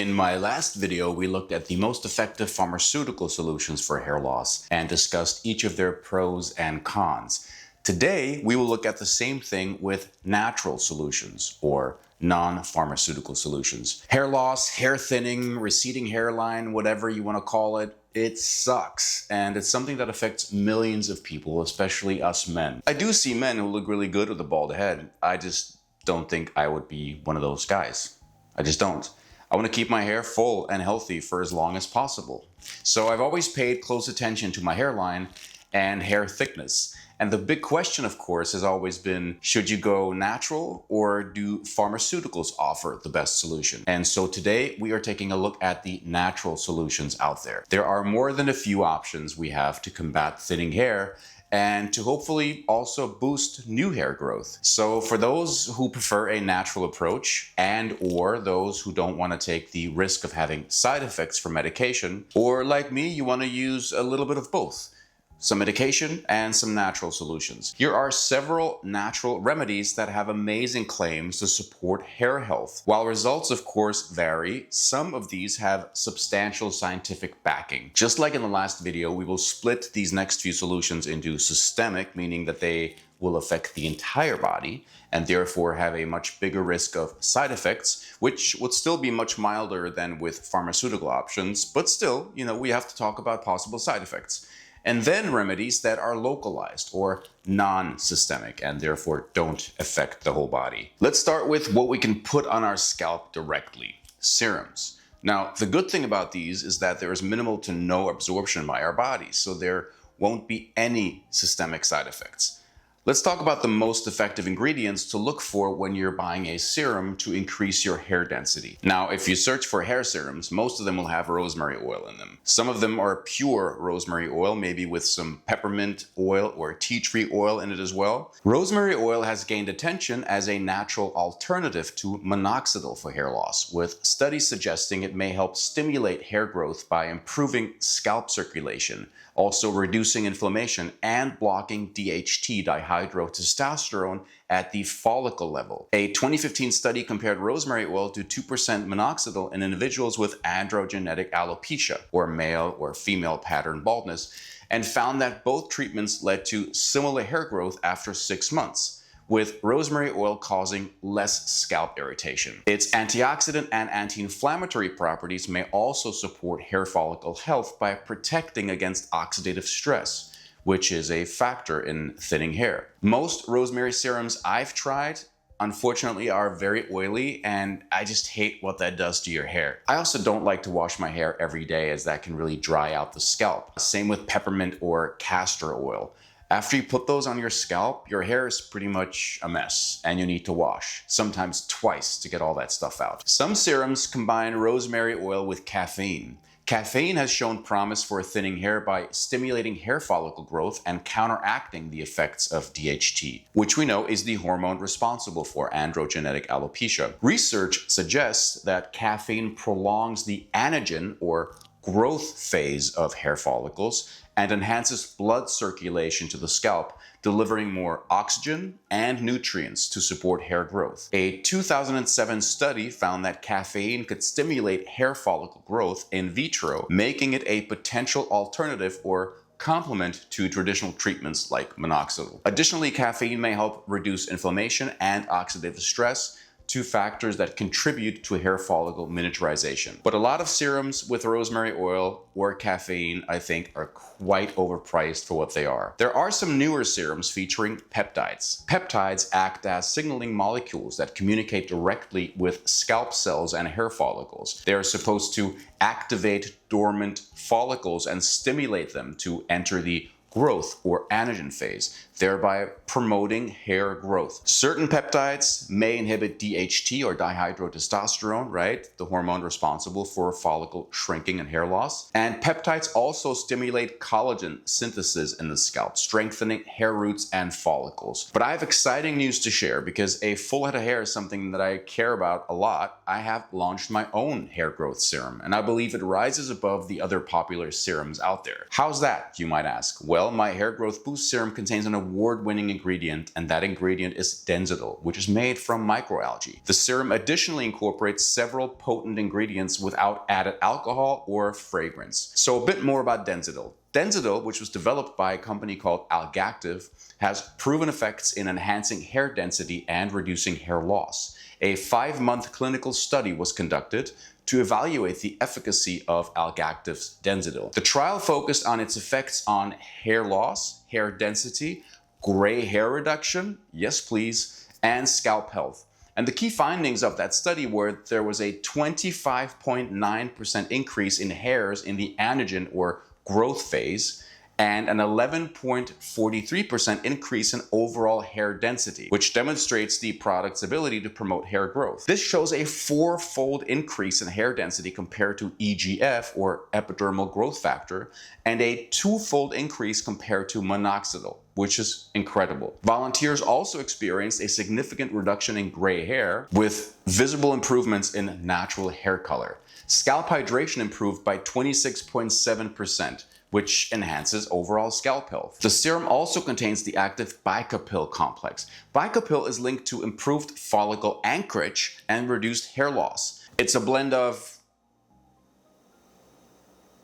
In my last video, we looked at the most effective pharmaceutical solutions for hair loss and discussed each of their pros and cons. Today, we will look at the same thing with natural solutions or non-pharmaceutical solutions. Hair loss, hair thinning, receding hairline, whatever you want to call it, it sucks. And it's something that affects millions of people, especially us men. I do see men who look really good with a bald head. I just don't think I would be one of those guys. I just don't. I want to keep my hair full and healthy for as long as possible. So I've always paid close attention to my hairline and hair thickness. And the big question, of course, has always been, should you go natural or do pharmaceuticals offer the best solution? And so today we are taking a look at the natural solutions out there. There are more than a few options we have to combat thinning hair and to hopefully also boost new hair growth. So for those who prefer a natural approach and or those who don't want to take the risk of having side effects from medication, or like me, you want to use a little bit of both. Some medication and some natural solutions. Here are several natural remedies that have amazing claims to support hair health. While results of course vary, some of these have substantial scientific backing. Just like in the last video, we will split these next few solutions into systemic, meaning that they will affect the entire body and therefore have a much bigger risk of side effects, which would still be much milder than with pharmaceutical options, but still, we have to talk about possible side effects. And then remedies that are localized or non-systemic and therefore don't affect the whole body. Let's start with what we can put on our scalp directly, serums. Now, the good thing about these is that there is minimal to no absorption by our bodies, so there won't be any systemic side effects. Let's talk about the most effective ingredients to look for when you're buying a serum to increase your hair density. Now, if you search for hair serums, most of them will have rosemary oil in them. Some of them are pure rosemary oil, maybe with some peppermint oil or tea tree oil in it as well. Rosemary oil has gained attention as a natural alternative to minoxidil for hair loss, with studies suggesting it may help stimulate hair growth by improving scalp circulation, also reducing inflammation and blocking DHT, dihydrotestosterone, at the follicle level. A 2015 study compared rosemary oil to 2% minoxidil in individuals with androgenetic alopecia, or male or female pattern baldness, and found that both treatments led to similar hair growth after 6 months, with rosemary oil causing less scalp irritation. Its antioxidant and anti-inflammatory properties may also support hair follicle health by protecting against oxidative stress, which is a factor in thinning hair. Most rosemary serums I've tried, unfortunately, are very oily, and I just hate what that does to your hair. I also don't like to wash my hair every day, as that can really dry out the scalp. Same with peppermint or castor oil. After you put those on your scalp, your hair is pretty much a mess and you need to wash, sometimes twice, to get all that stuff out. Some serums combine rosemary oil with caffeine. Caffeine has shown promise for thinning hair by stimulating hair follicle growth and counteracting the effects of DHT, which we know is the hormone responsible for androgenetic alopecia. Research suggests that caffeine prolongs the anagen or growth phase of hair follicles and enhances blood circulation to the scalp, delivering more oxygen and nutrients to support hair growth. A 2007 study found that caffeine could stimulate hair follicle growth in vitro, making it a potential alternative or complement to traditional treatments like minoxidil. Additionally, caffeine may help reduce inflammation and oxidative stress, two factors that contribute to hair follicle miniaturization. But a lot of serums with rosemary oil or caffeine, I think, are quite overpriced for what they are. There are some newer serums featuring peptides. Peptides act as signaling molecules that communicate directly with scalp cells and hair follicles. They are supposed to activate dormant follicles and stimulate them to enter the growth or anagen phase, thereby promoting hair growth. Certain peptides may inhibit DHT or dihydrotestosterone, right? The hormone responsible for follicle shrinking and hair loss. And peptides also stimulate collagen synthesis in the scalp, strengthening hair roots and follicles. But I have exciting news to share because a full head of hair is something that I care about a lot. I have launched my own hair growth serum, and I believe it rises above the other popular serums out there. How's that, you might ask? Well, my hair growth boost serum contains an award-winning ingredient, and that ingredient is Densidol, which is made from microalgae. The serum additionally incorporates several potent ingredients without added alcohol or fragrance. So a bit more about Densidol. Densidol, which was developed by a company called Algactive, has proven effects in enhancing hair density and reducing hair loss. A 5-month clinical study was conducted to evaluate the efficacy of Algactive's Densidol. The trial focused on its effects on hair loss, hair density, gray hair reduction, yes please, and scalp health. And the key findings of that study were there was a 25.9% increase in hairs in the anagen or growth phase, and an 11.43% increase in overall hair density, which demonstrates the product's ability to promote hair growth. This shows a 4-fold increase in hair density compared to EGF, or epidermal growth factor, and a 2-fold increase compared to minoxidil, which is incredible. Volunteers also experienced a significant reduction in gray hair with visible improvements in natural hair color. Scalp hydration improved by 26.7%, which enhances overall scalp health. The serum also contains the active Bicapil complex. Bicapil is linked to improved follicle anchorage and reduced hair loss. It's a blend of,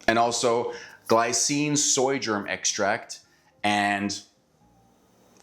and also glycine soy germ extract, and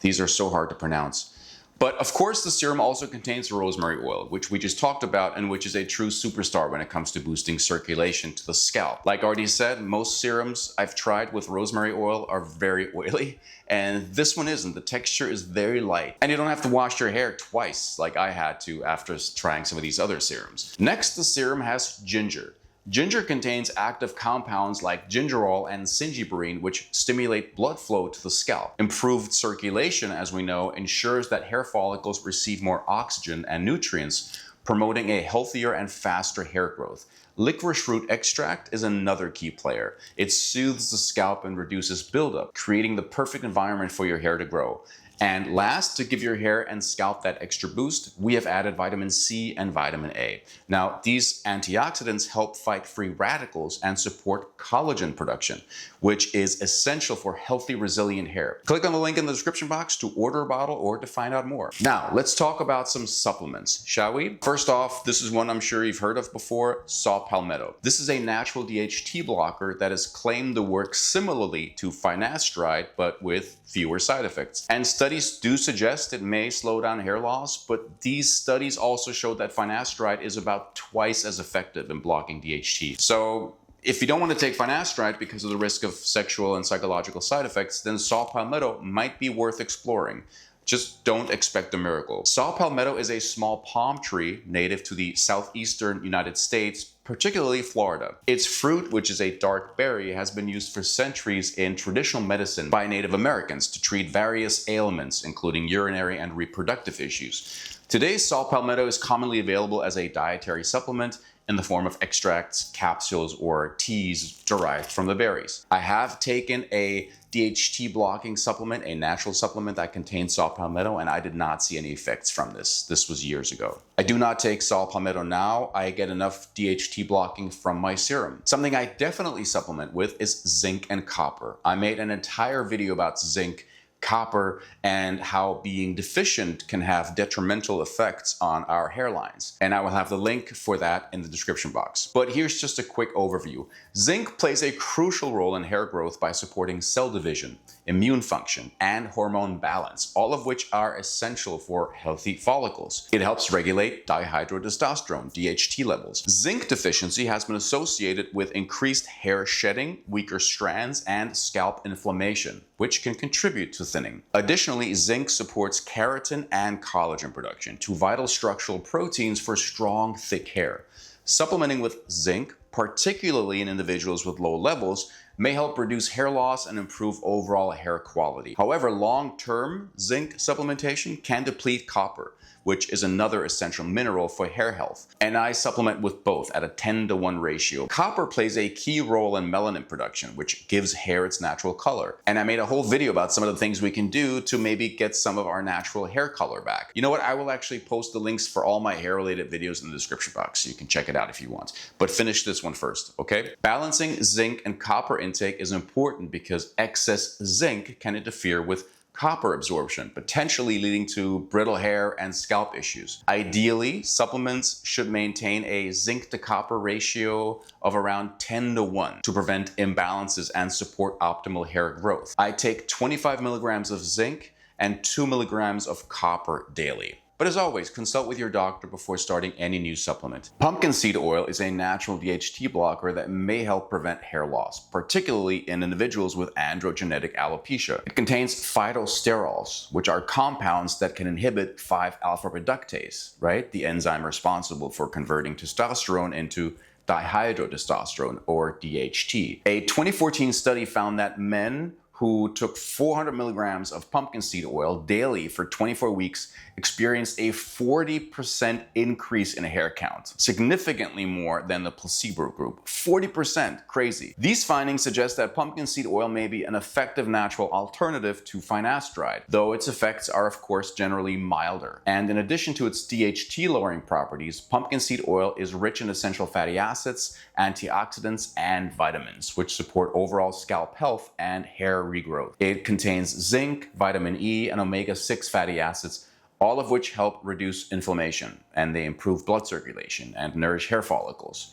these are so hard to pronounce. But of course, the serum also contains rosemary oil, which we just talked about and which is a true superstar when it comes to boosting circulation to the scalp. Like already said, most serums I've tried with rosemary oil are very oily, and this one isn't. The texture is very light, and you don't have to wash your hair twice like I had to after trying some of these other serums. Next, the serum has ginger. Ginger contains active compounds like gingerol and zingiberine, which stimulate blood flow to the scalp. Improved circulation, as we know, ensures that hair follicles receive more oxygen and nutrients, promoting a healthier and faster hair growth. Licorice root extract is another key player. It soothes the scalp and reduces buildup, creating the perfect environment for your hair to grow. And last, to give your hair and scalp that extra boost, we have added vitamin C and vitamin A. Now, these antioxidants help fight free radicals and support collagen production, which is essential for healthy, resilient hair. Click on the link in the description box to order a bottle or to find out more. Now, let's talk about some supplements, shall we? First off, this is one I'm sure you've heard of before, saw palmetto. This is a natural DHT blocker that is claimed to work similarly to finasteride, but with fewer side effects. And studies do suggest it may slow down hair loss, but these studies also show that finasteride is about twice as effective in blocking DHT. So if you don't want to take finasteride because of the risk of sexual and psychological side effects, then saw palmetto might be worth exploring. Just don't expect a miracle. Saw palmetto is a small palm tree native to the southeastern United States, particularly Florida. Its fruit, which is a dark berry, has been used for centuries in traditional medicine by Native Americans to treat various ailments, including urinary and reproductive issues. Today, saw palmetto is commonly available as a dietary supplement in the form of extracts, capsules, or teas derived from the berries. I have taken a DHT blocking supplement, a natural supplement that contains saw palmetto, and I did not see any effects from this. This was years ago. I do not take saw palmetto now. I get enough DHT blocking from my serum. Something I definitely supplement with is zinc and copper. I made an entire video about zinc, copper, and how being deficient can have detrimental effects on our hairlines. And I will have the link for that in the description box. But here's just a quick overview. Zinc plays a crucial role in hair growth by supporting cell division, immune function, and hormone balance, all of which are essential for healthy follicles. It helps regulate dihydrotestosterone, DHT levels. Zinc deficiency has been associated with increased hair shedding, weaker strands, and scalp inflammation, which can contribute to thinning. Additionally, zinc supports keratin and collagen production, two vital structural proteins for strong, thick hair. Supplementing with zinc, particularly in individuals with low levels, may help reduce hair loss and improve overall hair quality. However, long-term zinc supplementation can deplete copper, which is another essential mineral for hair health. And I supplement with both at a 10-to-1 ratio. Copper plays a key role in melanin production, which gives hair its natural color. And I made a whole video about some of the things we can do to maybe get some of our natural hair color back. You know what? I will actually post the links for all my hair-related videos in the description box, so you can check it out if you want. But finish this one first, okay? Balancing zinc and copper intake is important because excess zinc can interfere with copper absorption, potentially leading to brittle hair and scalp issues. Ideally, supplements should maintain a zinc to copper ratio of around 10:1 to prevent imbalances and support optimal hair growth. I take 25 milligrams of zinc and 2 milligrams of copper daily. But as always, consult with your doctor before starting any new supplement. Pumpkin seed oil is a natural DHT blocker that may help prevent hair loss, particularly in individuals with androgenetic alopecia. It contains phytosterols, which are compounds that can inhibit 5-alpha reductase, right? The enzyme responsible for converting testosterone into dihydrotestosterone, or DHT. A 2014 study found that men who took 400 milligrams of pumpkin seed oil daily for 24 weeks experienced a 40% increase in hair count, significantly more than the placebo group. 40%, crazy. These findings suggest that pumpkin seed oil may be an effective natural alternative to finasteride, though its effects are of course generally milder. And in addition to its DHT lowering properties, pumpkin seed oil is rich in essential fatty acids, antioxidants, and vitamins, which support overall scalp health and hair regrowth. It contains zinc, vitamin E, and omega-6 fatty acids, all of which help reduce inflammation, and they improve blood circulation and nourish hair follicles.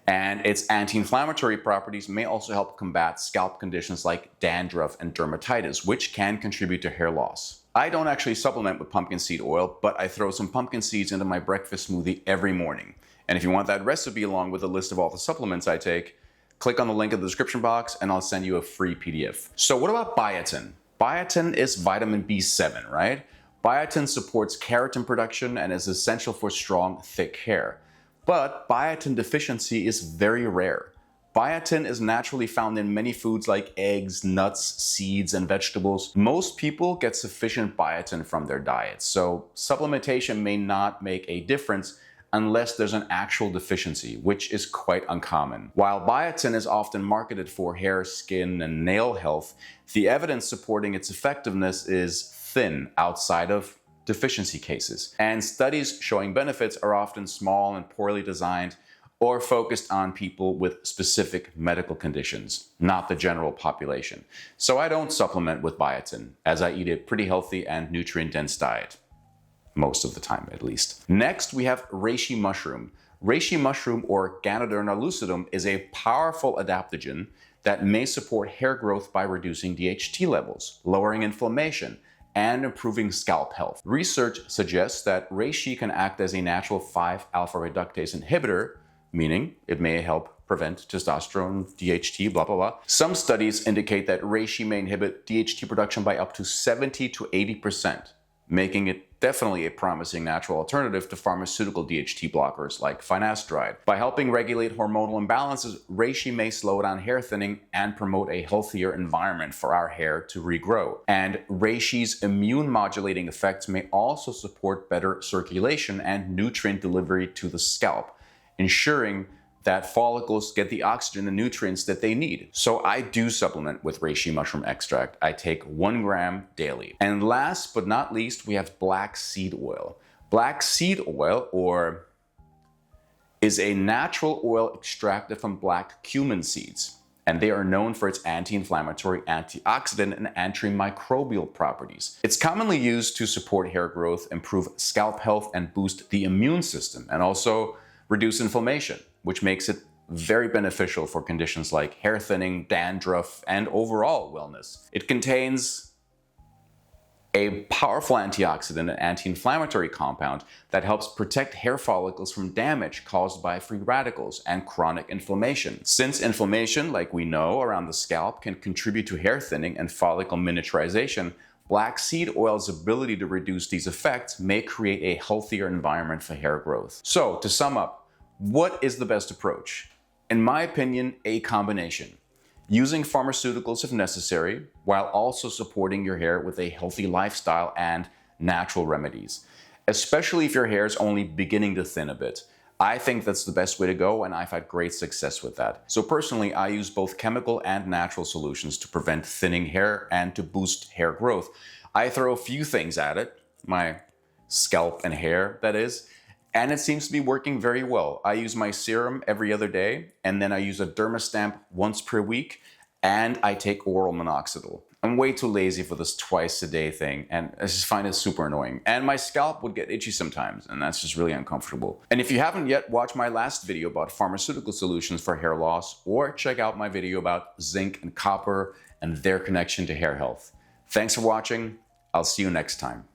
And its anti-inflammatory properties may also help combat scalp conditions like dandruff and dermatitis, which can contribute to hair loss. I don't actually supplement with pumpkin seed oil, but I throw some pumpkin seeds into my breakfast smoothie every morning. And if you want that recipe along with a list of all the supplements I take, click on the link in the description box and I'll send you a free PDF. So what about biotin? Biotin is vitamin B7, right? Biotin supports keratin production and is essential for strong, thick hair. But biotin deficiency is very rare. Biotin is naturally found in many foods like eggs, nuts, seeds, and vegetables. Most people get sufficient biotin from their diets, so supplementation may not make a difference unless there's an actual deficiency, which is quite uncommon. While biotin is often marketed for hair, skin, and nail health, the evidence supporting its effectiveness is thin outside of deficiency cases. And studies showing benefits are often small and poorly designed or focused on people with specific medical conditions, not the general population. So I don't supplement with biotin, as I eat a pretty healthy and nutrient-dense diet. Most of the time, at least. Next, we have reishi mushroom. Reishi mushroom, or Ganoderma lucidum, is a powerful adaptogen that may support hair growth by reducing DHT levels, lowering inflammation, and improving scalp health. Research suggests that reishi can act as a natural 5-alpha reductase inhibitor, meaning it may help prevent testosterone, DHT, blah, blah, blah. Some studies indicate that reishi may inhibit DHT production by up to 70 to 80%, making it definitely a promising natural alternative to pharmaceutical DHT blockers like finasteride. By helping regulate hormonal imbalances, reishi may slow down hair thinning and promote a healthier environment for our hair to regrow. And reishi's immune modulating effects may also support better circulation and nutrient delivery to the scalp, ensuring that follicles get the oxygen and nutrients that they need. So I do supplement with reishi mushroom extract. I take 1 gram daily. And last but not least, we have black seed oil. Black seed oil, is a natural oil extracted from black cumin seeds. And they are known for its anti-inflammatory, antioxidant, and antimicrobial properties. It's commonly used to support hair growth, improve scalp health, and boost the immune system, and also reduce inflammation, which makes it very beneficial for conditions like hair thinning, dandruff, and overall wellness. It contains a powerful antioxidant and anti-inflammatory compound that helps protect hair follicles from damage caused by free radicals and chronic inflammation. Since inflammation, like we know, around the scalp can contribute to hair thinning and follicle miniaturization, black seed oil's ability to reduce these effects may create a healthier environment for hair growth. So, to sum up, what is the best approach? In my opinion, a combination. Using pharmaceuticals if necessary, while also supporting your hair with a healthy lifestyle and natural remedies. Especially if your hair is only beginning to thin a bit. I think that's the best way to go, and I've had great success with that. So personally, I use both chemical and natural solutions to prevent thinning hair and to boost hair growth. I throw a few things at it, my scalp and hair, that is, and it seems to be working very well. I use my serum every other day, and then I use a Dermastamp once per week, and I take oral minoxidil. I'm way too lazy for this twice a day thing, and I just find it super annoying. And my scalp would get itchy sometimes, and that's just really uncomfortable. And if you haven't yet, watch my last video about pharmaceutical solutions for hair loss, or check out my video about zinc and copper and their connection to hair health. Thanks for watching. I'll see you next time.